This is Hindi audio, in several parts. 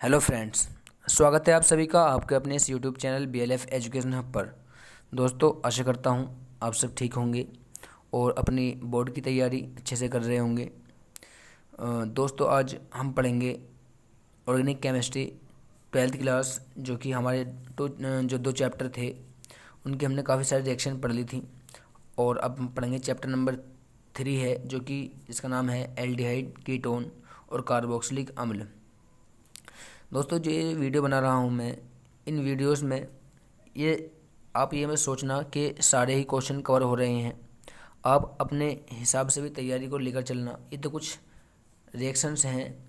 हेलो फ्रेंड्स, स्वागत है आप सभी का आपके अपने इस YouTube channel BLF education hub पर। दोस्तों, आशा करता हूँ आप सब ठीक होंगे और अपनी बोर्ड की तैयारी अच्छे से कर रहे होंगे। दोस्तों, आज हम पढ़ेंगे ऑर्गेनिक केमिस्ट्री 12th क्लास, जो कि हमारे जो 2 चैप्टर थे उनके हमने काफ़ी सारे रिएक्शन पढ़ ली थी। और अब हम पढ़ेंगे चैप्टर नंबर 3 है, जो कि इसका नाम है एल्डिहाइड, कीटोन और कार्बोक्सिलिक अम्ल। दोस्तों, जो ये वीडियो बना रहा हूँ मैं, इन वीडियोस में ये मत सोचना कि सारे ही क्वेश्चन कवर हो रहे हैं। आप अपने हिसाब से भी तैयारी को लेकर चलना। ये तो कुछ रिएक्शंस हैं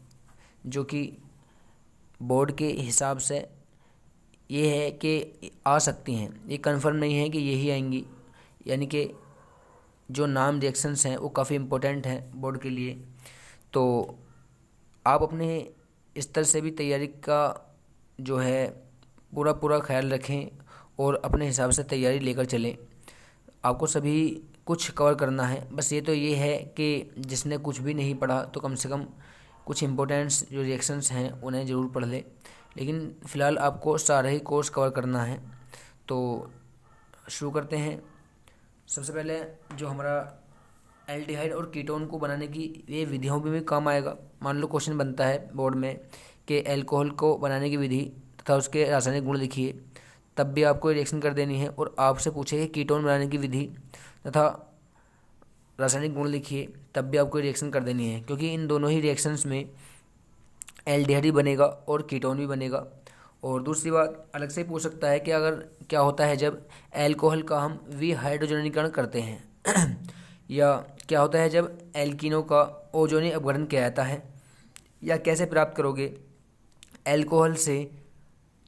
जो कि बोर्ड के हिसाब से ये है कि आ सकती हैं, ये कंफर्म नहीं है कि यही आएंगी। यानी कि जो नाम रिएक्शंस हैं वो काफ़ी इम्पोर्टेंट हैं बोर्ड के लिए। तो आप अपने स्तर से भी तैयारी का जो है पूरा ख्याल रखें और अपने हिसाब से तैयारी लेकर चलें। आपको सभी कुछ कवर करना है। बस ये है कि जिसने कुछ भी नहीं पढ़ा तो कम से कम कुछ इम्पोर्टेंट्स जो रिएक्शंस हैं उन्हें ज़रूर पढ़ ले। लेकिन फ़िलहाल आपको सारा ही कोर्स कवर करना है। तो शुरू करते हैं। सबसे पहले जो हमारा एल्डिहाइड और कीटोन को बनाने की ये विधियों में भी काम आएगा। मान लो क्वेश्चन बनता है बोर्ड में कि अल्कोहल को बनाने की विधि तथा उसके रासायनिक गुण लिखिए, तब भी आपको रिएक्शन कर देनी है। और आपसे पूछे कि कीटोन बनाने की विधि तथा रासायनिक गुण लिखिए, तब भी आपको रिएक्शन कर देनी है, क्योंकि इन दोनों ही रिएक्शंस में एल्डिहाइड भी बनेगा और कीटोन भी बनेगा। और दूसरी बात, अलग से पूछ सकता है कि अगर क्या होता है जब अल्कोहल का हम विहाइड्रोजनीकरण करते हैं या क्या होता है जब एल्कीनों का ओजोनी अपघटन किया जाता है, या कैसे प्राप्त करोगे अल्कोहल से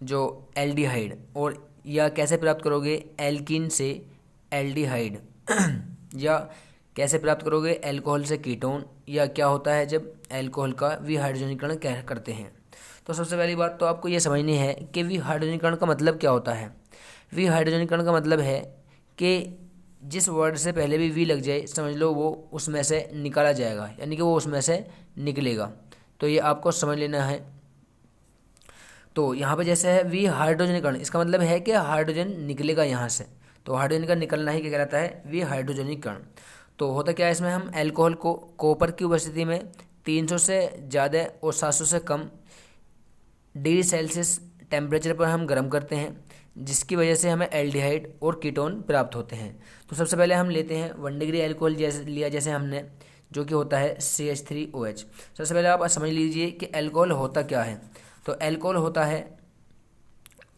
जो एल्डिहाइड, और या कैसे प्राप्त करोगे एल्कीन से एल्डिहाइड या कैसे प्राप्त करोगे अल्कोहल से कीटोन, या क्या होता है जब अल्कोहल का विहाइड्रोजनीकरण करते हैं। तो सबसे पहली बात तो आपको ये समझनी है कि विहाइड्रोजनीकरण का मतलब क्या होता है। विहाइड्रोजनीकरण का मतलब है कि जिस वर्ड से पहले भी वी लग जाए, समझ लो वो उसमें से निकाला जाएगा, यानी कि वो उसमें से निकलेगा। तो ये आपको समझ लेना है। तो यहाँ पे जैसे है वी हाइड्रोजनीकरण, इसका मतलब है कि हाइड्रोजन निकलेगा यहाँ से। तो हाइड्रोजन का निकलना ही क्या कहलाता है, वी हाइड्रोजनीकरण। तो होता क्या है इसमें, हम अल्कोहल को कॉपर की उपस्थिति में 300 से ज़्यादा और 700 से कम डिग्री सेल्सियस टेम्परेचर पर हम गर्म करते हैं, जिसकी वजह से हमें एल्डिहाइड और कीटोन प्राप्त होते हैं। तो सबसे पहले हम लेते हैं 1 डिग्री अल्कोहल जैसे हमने, जो कि होता है CH3OH। सबसे पहले आप समझ लीजिए कि अल्कोहल होता क्या है। तो अल्कोहल होता है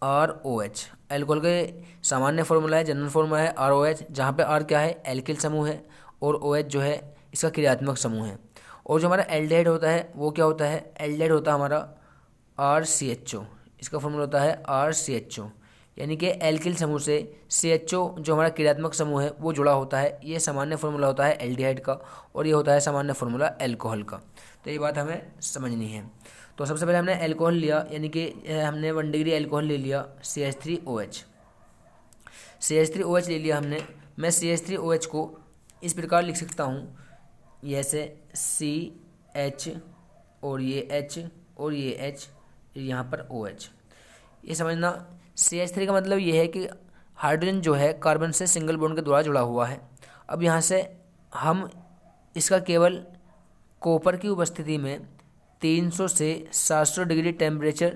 ROH। अल्कोहल के सामान्य फॉर्मूला है, जनरल फॉर्मूला है ROH, जहाँ पे R क्या है, एल्किल समूह है, और OH जो है इसका क्रियात्मक समूह है। और जो हमारा एल्डिहाइड होता है वो क्या होता है, एल्डिहाइड होता है हमारा RCHO। इसका फॉर्मूला होता है RCHO, यानी कि एल्किल समूह से CHO जो हमारा क्रियात्मक समूह है वो जुड़ा होता है। ये सामान्य फॉर्मूला होता है एल्डिहाइड का, और ये होता है सामान्य फॉर्मूला अल्कोहल का। तो ये बात हमें समझनी है। तो सबसे पहले हमने अल्कोहल लिया, यानी कि हमने 1 डिग्री अल्कोहल ले लिया, CH3OH ले लिया हमने। मैं CH3OH को इस प्रकार लिख सकता हूँ, जैसे CH और ये H और ये H, यहाँ पर OH। ये समझना, CH3 का मतलब ये है कि हाइड्रोजन जो है कार्बन से सिंगल बॉन्ड के द्वारा जुड़ा हुआ है। अब यहाँ से हम इसका केवल कॉपर की उपस्थिति में 300 से 700 डिग्री टेम्परेचर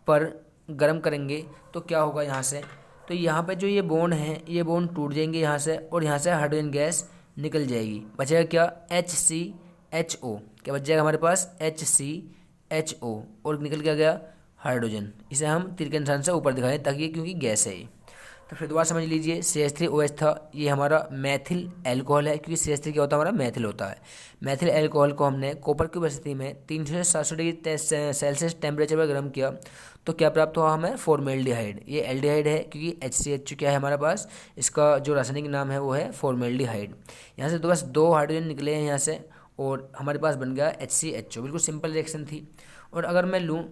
पर गर्म करेंगे, तो क्या होगा यहाँ से, तो यहाँ पे जो ये बॉन्ड हैं ये बॉन्ड टूट जाएंगे यहाँ से, और यहाँ से हाइड्रोजन गैस निकल जाएगी। बचेगा क्या, HCHO। क्या बच जाएगा हमारे पास, HCHO, और निकल क्या गया, हाइड्रोजन। इसे हम तीर के निशान से ऊपर दिखाएं ताकि, क्योंकि गैस है ये। तो फिर दोबारा समझ लीजिए, CH3OH था, ये हमारा मैथिल अल्कोहल है, क्योंकि CH3 क्या होता है, हमारा मैथिल होता है। मैथिल अल्कोहल को हमने कॉपर की उपस्थिति में 300 से 700 डिग्री सेल्सियस टेम्परेचर पर गर्म किया, तो क्या प्राप्त हुआ हमें, फॉर्मेल्डिहाइड। ये एल्डिहाइड है, क्योंकि HCHO क्या है हमारे पास, इसका जो रासायनिक नाम है वो है फॉर्मेल्डिहाइड। यहाँ से बस 2 हाइड्रोजन निकले हैं यहाँ से, और हमारे पास बन गया HCHO। बिल्कुल सिंपल रिएक्शन थी। और अगर मैं लूँ,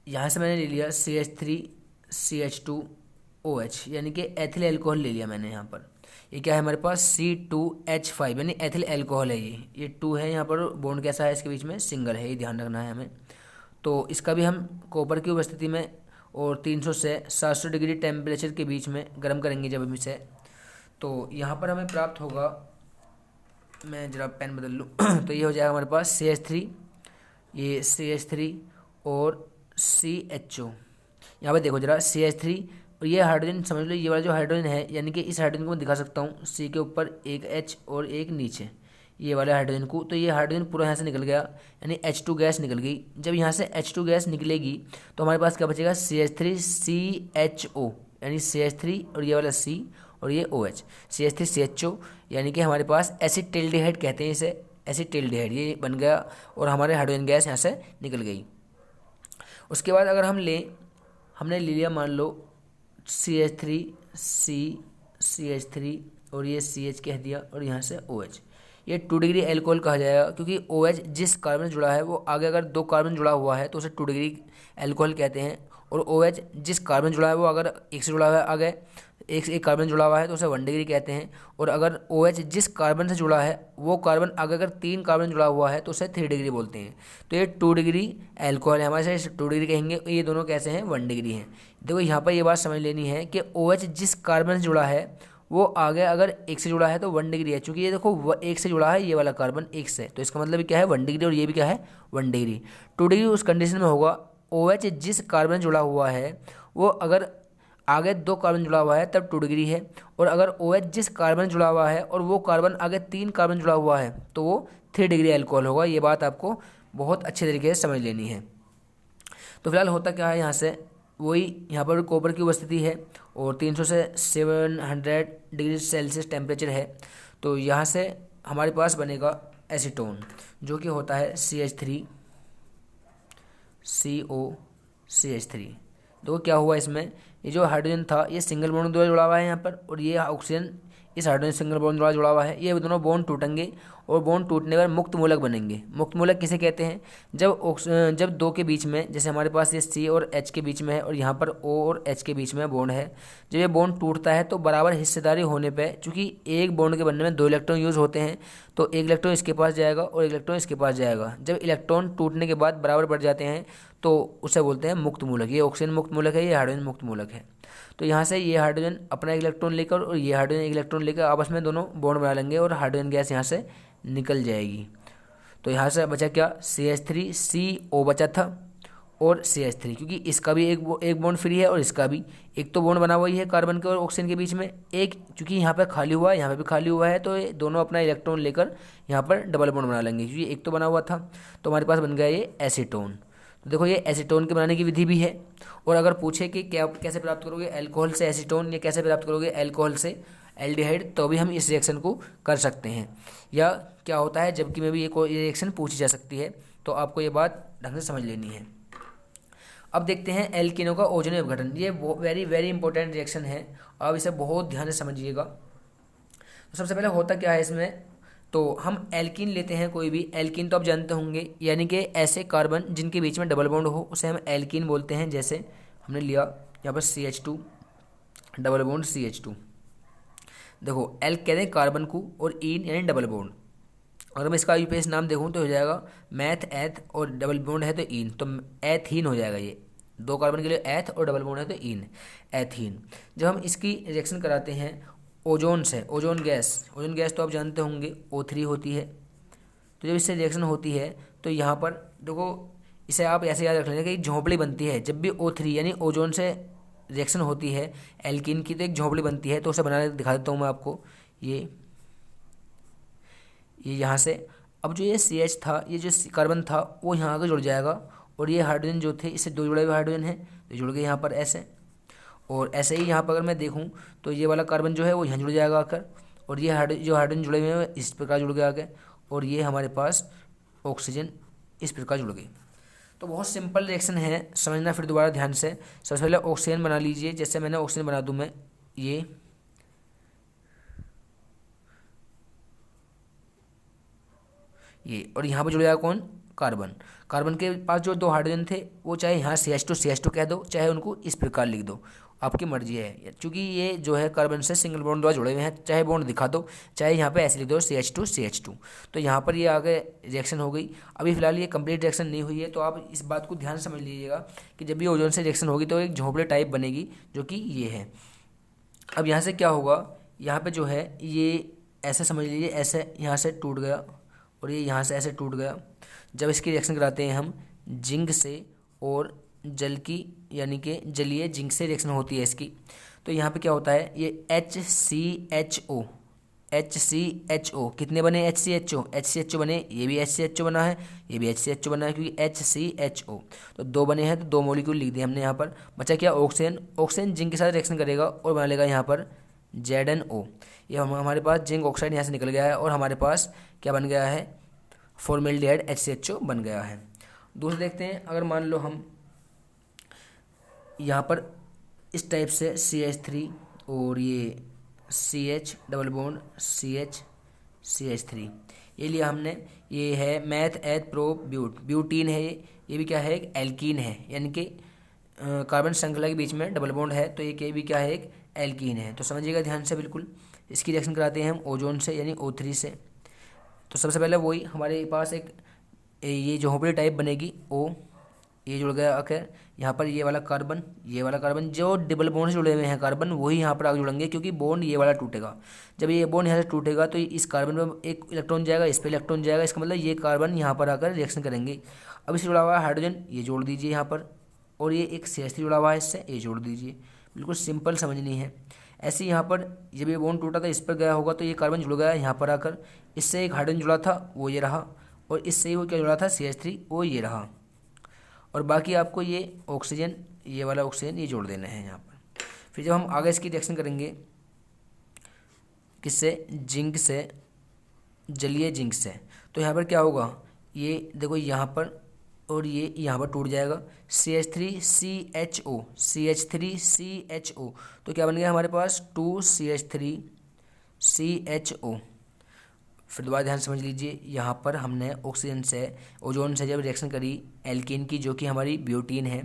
यहाँ से मैंने ले लिया CH3CH2OH, यानी कि एथिल अल्कोहल ले लिया मैंने यहाँ पर। ये क्या है हमारे पास, C2H5, यानी एथिल अल्कोहल है। ये 2 है यहाँ पर, बॉन्ड कैसा है इसके बीच में, सिंगल है, ये ध्यान रखना है हमें। तो इसका भी हम कॉपर की उपस्थिति में और 300 से 700 डिग्री टेम्परेचर के बीच में गर्म करेंगे जब हम इसे, तो यहाँ पर हमें प्राप्त होगा, मैं जरा पेन बदल लूँ तो ये हो जाएगा हमारे पास CH3, ये CH3 और CHO। यहाँ पे देखो जरा CH3 और ये हाइड्रोजन समझ लो, ये वाला जो हाइड्रोजन है यानी कि इस हाइड्रोजन को मैं दिखा सकता हूँ C के ऊपर एक H और एक नीचे ये वाले हाइड्रोजन को, तो ये हाइड्रोजन पूरा यहाँ से निकल गया यानी H2 गैस निकल गई। जब यहाँ से H2 गैस निकलेगी तो हमारे पास क्या बचेगा, CH3CHO यानी CH3 और ये वाला C और ये OH, CH3CHO यानी कि हमारे पास एसिटिल्डिहाइड कहते हैं इसे, एसिटिल्डिहाइड ये बन गया और हमारे हाइड्रोजन गैस यहाँ से निकल गई। उसके बाद अगर हमने ले लिया मान लो CH3 C CH3 और ये CH कह दिया और यहाँ से OH, ये 2 डिग्री एल्कोहल कहा जाएगा क्योंकि OH जिस कार्बन से जुड़ा है वो आगे अगर 2 कार्बन जुड़ा हुआ है तो उसे 2 डिग्री एल्कोहल कहते हैं, और OH जिस कार्बन जुड़ा है वो अगर एक से जुड़ा हुआ है आगे एक कार्बन जुड़ा हुआ है तो उसे 1 डिग्री कहते हैं, और अगर OH जिस कार्बन से जुड़ा है वो कार्बन आगे अगर 3 कार्बन जुड़ा हुआ है तो उसे 3 डिग्री बोलते हैं। तो ये 2 डिग्री एल्कोहल है, हमारे से 2 डिग्री कहेंगे, ये दोनों कैसे हैं 1 डिग्री हैं। देखो यहाँ पर ये बात समझ लेनी है कि OH जिस कार्बन से जुड़ा है वो आगे अगर एक से जुड़ा है तो 1 डिग्री है, क्योंकि ये देखो एक से जुड़ा है ये वाला कार्बन एक से, तो इसका मतलब क्या है 1 डिग्री, और ये भी क्या है 1 डिग्री। 2 डिग्री उस कंडीशन में होगा OH जिस कार्बन जुड़ा हुआ है वो अगर आगे 2 कार्बन जुड़ा हुआ है तब 2 डिग्री है, और अगर OH जिस कार्बन जुड़ा हुआ है और वो कार्बन आगे 3 कार्बन जुड़ा हुआ है तो वो 3 डिग्री एल्कोहल होगा। ये बात आपको बहुत अच्छे तरीके से समझ लेनी है। तो फिलहाल होता क्या है, यहाँ से वही यहाँ पर कॉपर की उपस्थिति है और 300 से 700 डिग्री सेल्सियस टेम्परेचर है, तो यहाँ से हमारे पास बनेगा एसीटोन जो कि होता है CH3 CO CH3। देखो क्या हुआ इसमें, ये जो हाइड्रोजन था ये सिंगल बॉन्ड द्वारा जुड़ा हुआ है यहाँ पर, और ये ऑक्सीजन इस हाइड्रोजन सिंगल बॉन्ड द्वारा जुड़ा हुआ है, ये दोनों बॉन्ड टूटेंगे और बॉन्ड टूटने पर मुक्त मूलक बनेंगे। मुक्त मूलक किसे कहते हैं, जब 2 के बीच में, जैसे हमारे पास ये C और H के बीच में है और यहाँ पर O और H के बीच में बॉन्ड है, जब ये बॉन्ड टूटता है तो बराबर हिस्सेदारी होने पे, चूँकि एक बॉन्ड के बनने में 2 इलेक्ट्रॉन यूज़ होते हैं तो एक इलेक्ट्रॉन इसके पास जाएगा और एक इलेक्ट्रॉन इसके पास जाएगा। जब इलेक्ट्रॉन टूटने के बाद बराबर बढ़ जाते हैं तो उसे बोलते हैं मुक्त मूलक। ये ऑक्सीजन मुक्त मूलक है, ये हाइड्रोजन मुक्त मूलक है। तो यहाँ से ये हाइड्रोजन अपना एक इलेक्ट्रॉन लेकर और ये हाइड्रोजन एक इलेक्ट्रॉन लेकर आपस में दोनों बॉन्ड बना लेंगे और हाइड्रोजन गैस यहाँ से निकल जाएगी। तो यहाँ से बचा क्या, CH3 CO बचा था और CH3, क्योंकि इसका भी एक बॉन्ड फ्री है और इसका भी एक तो बॉन्ड बना हुआ ही है कार्बन के और ऑक्सीजन के बीच में एक, क्योंकि यहाँ पर खाली हुआ है यहाँ पे भी खाली हुआ है, तो ये दोनों अपना इलेक्ट्रॉन लेकर यहाँ पर डबल बॉन्ड बना लेंगे, क्योंकि एक तो बना हुआ था। तो हमारे पास बन गया ये एसीटोन। तो देखो ये एसीटोन के बनाने की विधि भी है, और अगर पूछे कि क्या कैसे प्राप्त करोगे अल्कोहल से एसीटोन या कैसे प्राप्त करोगे अल्कोहल से एल्डिहाइड, तो भी हम इस रिएक्शन को कर सकते हैं। या क्या होता है जबकि में भी ये कोई रिएक्शन पूछी जा सकती है, तो आपको ये बात ढंग से समझ लेनी है। अब देखते हैं एल्किनों का ओजोन अपघटन। ये वेरी वेरी इंपॉर्टेंट रिएक्शन है, आप इसे बहुत ध्यान से समझिएगा। तो सबसे पहले होता क्या है इसमें, तो हम एल्कीन लेते हैं कोई भी, एल्कीन तो आप जानते होंगे, यानी कि ऐसे कार्बन जिनके बीच में डबल बॉन्ड हो उसे हम एल्कीन बोलते हैं। जैसे हमने लिया यहाँ पर CH2 डबल बॉन्ड CH2, देखो एल कहते हैं कार्बन को और ईन यानी डबल बॉन्ड। अगर मैं इसका यूपीएस नाम देखूँ तो हो जाएगा मैथ एथ और डबल बॉन्ड है तो ईन, तो एथीन हो जाएगा। ये 2 कार्बन के लिए एथ और डबल बॉन्ड है तो ईन, एथीन। जब हम इसकी रिएक्शन कराते हैं ओजोन से, ओजोन गैस तो आप जानते होंगे O3 होती है। तो जब इससे रिएक्शन होती है तो यहाँ पर देखो, इसे आप ऐसे याद रख लेना कि झोंपड़ी बनती है। जब भी O3 यानी ओजोन से रिएक्शन होती है एल्कीन की तो एक झोंपड़ी बनती है, तो उसे बना दिखा देता हूँ मैं आपको। ये यहाँ से अब जो ये CH था, ये जो कार्बन था वो यहाँ आकर जुड़ जाएगा, और ये हाइड्रोजन जो थे इससे 2 जुड़े हुए हाइड्रोजन है तो जुड़ गए यहाँ पर ऐसे, और ऐसे ही यहाँ पर अगर मैं देखूँ तो ये वाला कार्बन जो है वो यहाँ जुड़ जाएगा आकर, और ये जो हाइड्रोजन जुड़े हुए हैं इस प्रकार जुड़ गए आगे, और ये हमारे पास ऑक्सीजन इस प्रकार जुड़ गई। तो बहुत सिंपल रिएक्शन है, समझना फिर दोबारा ध्यान से। सबसे पहले ऑक्सीजन बना लीजिए, जैसे मैंने ऑक्सीजन बना दूँ मैं ये, और यहाँ पर जुड़ जाएगा कौन, कार्बन। कार्बन के पास जो दो हाइड्रोजन थे वो चाहे यहाँ CH2 कह दो, चाहे उनको इस प्रकार लिख दो, आपकी मर्जी है। क्योंकि ये जो है कार्बन से सिंगल बॉन्ड द्वारा जुड़े हुए हैं, चाहे बॉन्ड दिखा दो, चाहे यहाँ पे ऐसे लिख दो CH2। तो यहाँ पर ये आगे रिएक्शन हो गई। अभी फिलहाल ये कंप्लीट रिएक्शन नहीं हुई है, तो आप इस बात को ध्यान समझ लीजिएगा कि जब भी ओजोन से रिएक्शन होगी तो एक झोंपड़े टाइप बनेगी, जो कि ये है। अब यहाँ से क्या होगा, यहाँ पे जो है ये ऐसे समझ लीजिए, ऐसे यहाँ से टूट गया और ये यहाँ से ऐसे टूट गया। जब इसकी रिएक्शन कराते हैं हम जिंक से और जल की, यानी कि जलीय जिंक से रिएक्शन होती है इसकी, तो यहाँ पे क्या होता है, ये HCHO कितने बने, HCHO बने, ये भी HCHO बना है, ये भी HCHO बना है, क्योंकि HCHO तो दो बने हैं, तो दो मॉलिक्यूल लिख दिए हमने यहाँ पर। बचा क्या, ऑक्सीजन। ऑक्सीजन जिंक के साथ रिएक्शन करेगा और बना लेगा यहाँ पर ZnO। ये हमारे पास जिंक ऑक्साइड यहाँ से निकल गया है और हमारे पास क्या बन गया है, फॉर्मेल्डिहाइड HCHO बन गया है। दूसरे देखते हैं, अगर मान लो हम यहाँ पर इस टाइप से CH3 और ये CH डबल बॉन्ड CH3 ये लिया हमने, ये है मैथ एथ प्रो ब्यूटीन है, ये भी क्या है, एक एल्कीन है, यानी कि कार्बन श्रृंखला के बीच में डबल बॉन्ड है, तो ये भी क्या है, एक एल्कीन है। तो समझिएगा ध्यान से बिल्कुल। इसकी रिएक्शन कराते हैं हम ओजोन से, यानी O3 से। तो सबसे पहले वही हमारे पास एक ये झोंपड़ी टाइप बनेगी O, ये जुड़ गया आकर यहाँ पर, ये वाला कार्बन जो डबल बॉन्ड से जुड़े हुए हैं कार्बन, वही यहाँ पर आगे जुड़ेंगे, क्योंकि बॉन्ड ये वाला टूटेगा। जब ये बॉन्ड यहाँ से टूटेगा तो इस कार्बन में एक इलेक्ट्रॉन जाएगा, इस पर इलेक्ट्रॉन जाएगा, इसका मतलब ये कार्बन यहाँ पर आकर रिएक्शन करेंगे। अब इससे जुड़ा हुआ है हाइड्रोजन, ये जोड़ दीजिए यहाँ पर, और ये एक CH3 जुड़ा हुआ है इससे, ये जोड़ दीजिए। बिल्कुल सिंपल समझनी है। ऐसे यहाँ पर जब ये बॉन्ड टूटा था, इस पर गया होगा तो ये कार्बन जुड़ गया यहाँ पर आकर, इससे एक हाइड्रोजन जुड़ा था वो ये रहा, और इससे ही वो क्या जुड़ा था CH3 वो ये रहा, और बाकी आपको ये ऑक्सीजन, ये वाला ऑक्सीजन ये जोड़ देना है यहाँ पर। फिर जब हम आगे इसकी रिएक्शन करेंगे किससे, जिंक से, जलीय जिंक से, तो यहाँ पर क्या होगा, ये देखो यहाँ पर और ये यहाँ पर टूट जाएगा, CH3CHO, तो क्या बन गया हमारे पास 2CH3CHO। फिर दोबारा ध्यान समझ लीजिए, यहाँ पर हमने ऑक्सीजन से ओजोन से जब रिएक्शन करी एल्कीन की, जो कि हमारी ब्यूटीन है,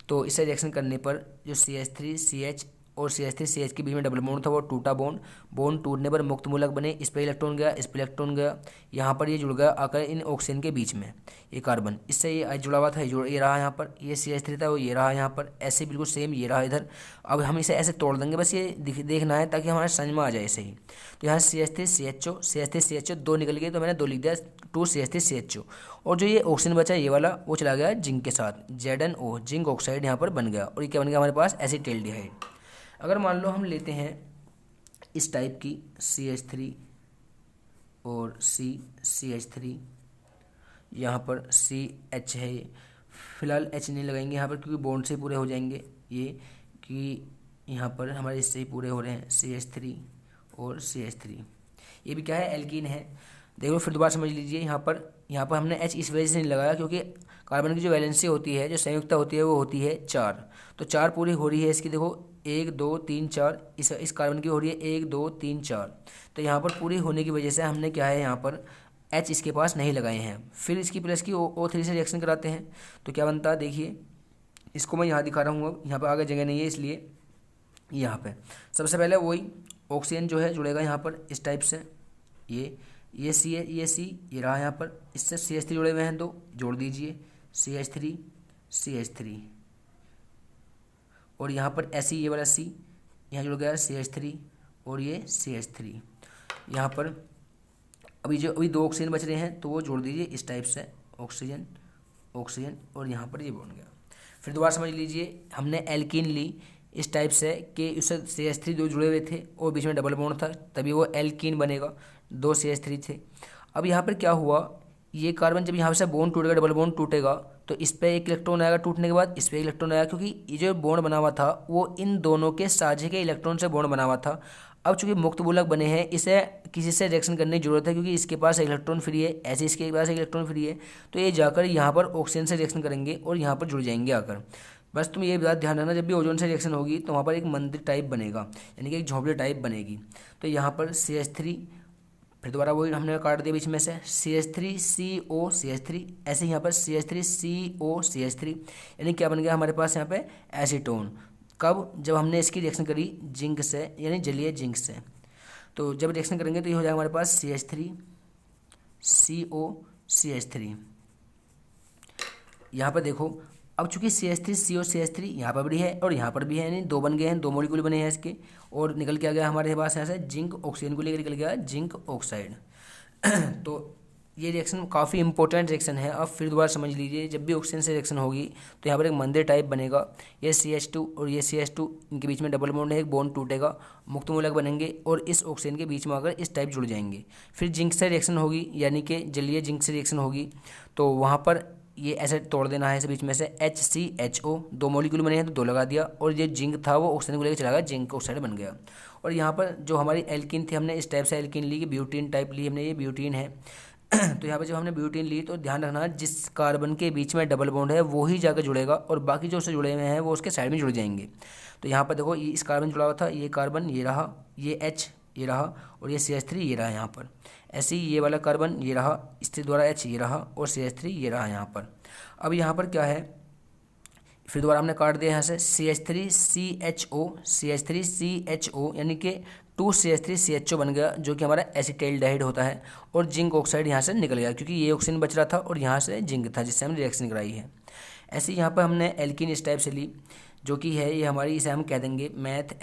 तो इससे रिएक्शन करने पर जो CH3CH और CH3CH के बीच में डबल बॉन्ड था वो टूटा, बॉन्ड टूटने पर मुक्त मूलक बने, इस पर इलेक्ट्रॉन गया, इस पर इलेक्ट्रॉन गया, यहाँ पर ये जुड़ गया आकर इन ऑक्सीजन के बीच में, ये कार्बन इससे ये जुड़ा हुआ था, ये रहा यहाँ पर, ये CH3 था वो ये रहा यहाँ पर, ऐसे बिल्कुल सेम ये रहा इधर। अब हम इसे ऐसे तोड़ देंगे, बस ये देखना है ताकि हमारे समझ में आ जाए सही। तो यहाँ CH3CHO दो निकल गए, तो मैंने दो लिख दिया, 2CH3CHO, और जो ये ऑक्सीजन बचा ये वाला वो चला गया जिंक के साथ, ZnO जिंक ऑक्साइड यहाँ पर बन गया, और ये क्या बन गया हमारे पास, एसिटाल्डिहाइड। अगर मान लो हम लेते हैं इस टाइप की CH3 और CH3, यहाँ पर CH है, फिलहाल H नहीं लगाएंगे यहाँ पर क्योंकि बॉन्ड से पूरे हो जाएंगे ये, कि यहाँ पर हमारे इससे ही पूरे हो रहे हैं CH3 और CH3, ये भी क्या है, एल्कीन है। देखो फिर दोबारा समझ लीजिए, यहाँ पर हमने H इस वजह से नहीं लगाया क्योंकि कार्बन की जो वैलेंसी होती है, जो संयुक्ता होती है वो होती है 4, तो 4 पूरी हो रही है इसकी, देखो 1 2 3 4, इस कार्बन की हो रही है 1 2 3 4, तो यहाँ पर पूरी होने की वजह से हमने क्या है यहाँ पर H इसके पास नहीं लगाए हैं। फिर इसकी प्लस की O3 से रिएक्शन कराते हैं, तो क्या बनता है देखिए, इसको मैं यहाँ दिखा रहा हूँ, अब यहाँ पर आगे जगह नहीं है इसलिए यहाँ पे सबसे पहले वही ऑक्सीजन जो है जुड़ेगा यहाँ पर इस टाइप से, ये C है, ये C ये रहा यहाँ पर, इससे CH3 जुड़े हुए हैं, दो जोड़ दीजिए CH3 और यहाँ पर ऐसे ये वाला C यहाँ जुड़ गया CH3 और ये CH3, यहाँ पर अभी दो ऑक्सीजन बच रहे हैं तो वो जोड़ दीजिए इस टाइप से, ऑक्सीजन और यहाँ पर ये बन गया। फिर दोबारा समझ लीजिए, हमने एल्कीन ली इस टाइप से कि उससे CH3 दो जुड़े हुए थे और बीच में डबल बॉन्ड था, तभी वो एल्कीन बनेगा, 2 CH3 थे। अब यहाँ पर क्या हुआ, ये कार्बन जब यहाँ से बॉन्ड टूटेगा, डबल बॉन्ड टूटेगा, तो इस पर एक इलेक्ट्रॉन आएगा, टूटने के बाद इस पर इलेक्ट्रॉन आएगा, क्योंकि ये जो बॉन्ड बना हुआ था वो इन दोनों के साझे के इलेक्ट्रॉन से बॉन्ड बना हुआ था। अब चूंकि मुक्त मूलक बने हैं, इसे किसी से रिएक्शन करने की जरूरत है, क्योंकि इसके पास इलेक्ट्रॉन फ्री है, ऐसे इसके पास इलेक्ट्रॉन फ्री है, तो ये जाकर यहाँ पर ऑक्सीजन से रिएक्शन करेंगे और यहाँ पर जुड़ जाएंगे आकर। बस तुम ये बात ध्यान रखना, जब भी ओजोन से रिएक्शन होगी तो वहाँ पर एक मंदिर टाइप बनेगा, यानी कि एक झोंपड़ी टाइप बनेगी। तो यहाँ पर CH3 फिर दोबारा वही हमने काट दिया बीच में से CH3COCH3, ऐसे यहाँ पर CH3COCH3, यानी क्या बन गया हमारे पास यहाँ पे एसीटोन। कब? जब हमने इसकी रिएक्शन करी जिंक से, यानी जलीय जिंक से। तो जब रिएक्शन करेंगे तो ये हो जाएगा हमारे पास CH3COCH3। यहाँ पर देखो, अब चूंकि CH3COCH3 यहाँ पर भी है और यहाँ पर भी है, यानी दो बन गए हैं, दो मॉलिक्यूल बने हैं इसके, और निकल के आ गया हमारे पास यहाँ से जिंक ऑक्सीजन को लेकर निकल गया जिंक ऑक्साइड। तो ये रिएक्शन काफ़ी इंपॉर्टेंट रिएक्शन है। अब फिर दोबारा समझ लीजिए, जब भी ऑक्सीजन से रिएक्शन होगी तो यहाँ पर एक मंदिर टाइप बनेगा। ये CH2 और ये CH2, इनके बीच में डबल बॉन्ड है, एक बॉन्ड टूटेगा, मुक्त मूलक बनेंगे और इस ऑक्सीजन के बीच में आकर इस टाइप जुड़ जाएंगे। फिर जिंक से रिएक्शन होगी, यानी कि जलीय जिंक से रिएक्शन होगी, तो वहाँ पर ये ऐसे तोड़ देना है इस बीच में से HCHO, दो मॉलिक्यूल बने हैं तो दो लगा दिया, और ये जिंक था वो ऑक्सीजन को लेकर चला गया, जिंक ऑक्साइड बन गया। और यहाँ पर जो हमारी एल्कीन थी, हमने इस टाइप से एल्कीन ली कि ब्यूटीन टाइप ली हमने, ये ब्यूटीन है। तो यहाँ पर जब हमने ब्यूटीन ली तो ध्यान रखना, जिस कार्बन के बीच में डबल बॉन्ड है वो ही जाकर जुड़ेगा और बाकी जो उससे जुड़े हुए हैं वो उसके साइड में जुड़ जाएंगे। तो यहाँ पर देखो, ये इस कार्बन जुड़ा हुआ था, ये कार्बन ये रहा, ये H ये रहा, और ये CH3 ये रहा यहाँ पर। ऐसे ही ये वाला कार्बन ये रहा, इसके द्वारा H ये रहा, और CH3 ये रहा यहाँ पर। अब यहाँ पर क्या है, फिर दोबारा हमने काट दिया यहाँ से CH3CHO, यानी कि 2CH3CHO बन गया, जो कि हमारा एसिटाइलडिहाइड होता है, और जिंक ऑक्साइड यहाँ से निकल गया, क्योंकि ये ऑक्सीजन बच रहा था और यहाँ से जिंक था जिससे हमने रिएक्शन कराई है। ऐसे ही यहाँ पर हमने एल्कीन इस टाइप से ली, जो कि है ये हमारी, इसे हम कह देंगे मैथ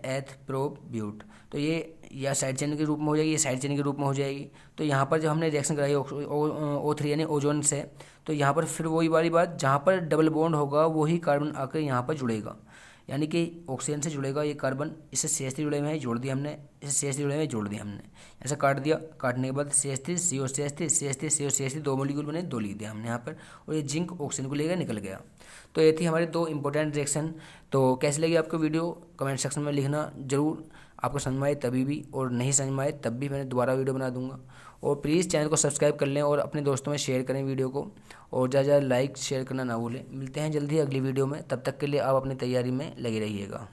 एथ प्रो ब्यूट। तो ये या साइड चेन के रूप में हो जाएगी, ये साइड चेन के रूप में हो जाएगी। तो यहाँ पर जब हमने रिएक्शन कराई O3 यानी ओजोन से, तो यहाँ पर फिर वही वाली बात, जहाँ पर डबल बॉन्ड होगा वही कार्बन आकर यहाँ पर जुड़ेगा, यानी कि ऑक्सीजन से जुड़ेगा ये कार्बन, इससे CH3 जुड़े हुए हैं जोड़ दिया हमने, इससे CH3 जुड़े हुए हैं जोड़ दिया हमने, ऐसा काट दिया। काटने के बाद CH3COCH3 दो मॉलिक्यूल बने, दो लिख दिया हमने यहाँ पर, और ये जिंक ऑक्सीजन को लेकर निकल गया। तो ये थी हमारे दो इंपॉर्टेंट रिएक्शन। तो कैसी लगी आपको वीडियो, कमेंट सेक्शन में लिखना जरूर। आपको समझ में आए तभी भी, और नहीं समझ में आए तब भी मैं दोबारा वीडियो बना दूंगा। और प्लीज़ चैनल को सब्सक्राइब कर लें और अपने दोस्तों में शेयर करें वीडियो को, और ज़्यादा ज़्यादा लाइक शेयर करना ना भूलें। मिलते हैं जल्दी अगली वीडियो में, तब तक के लिए आप अपनी तैयारी में लगे रहिएगा।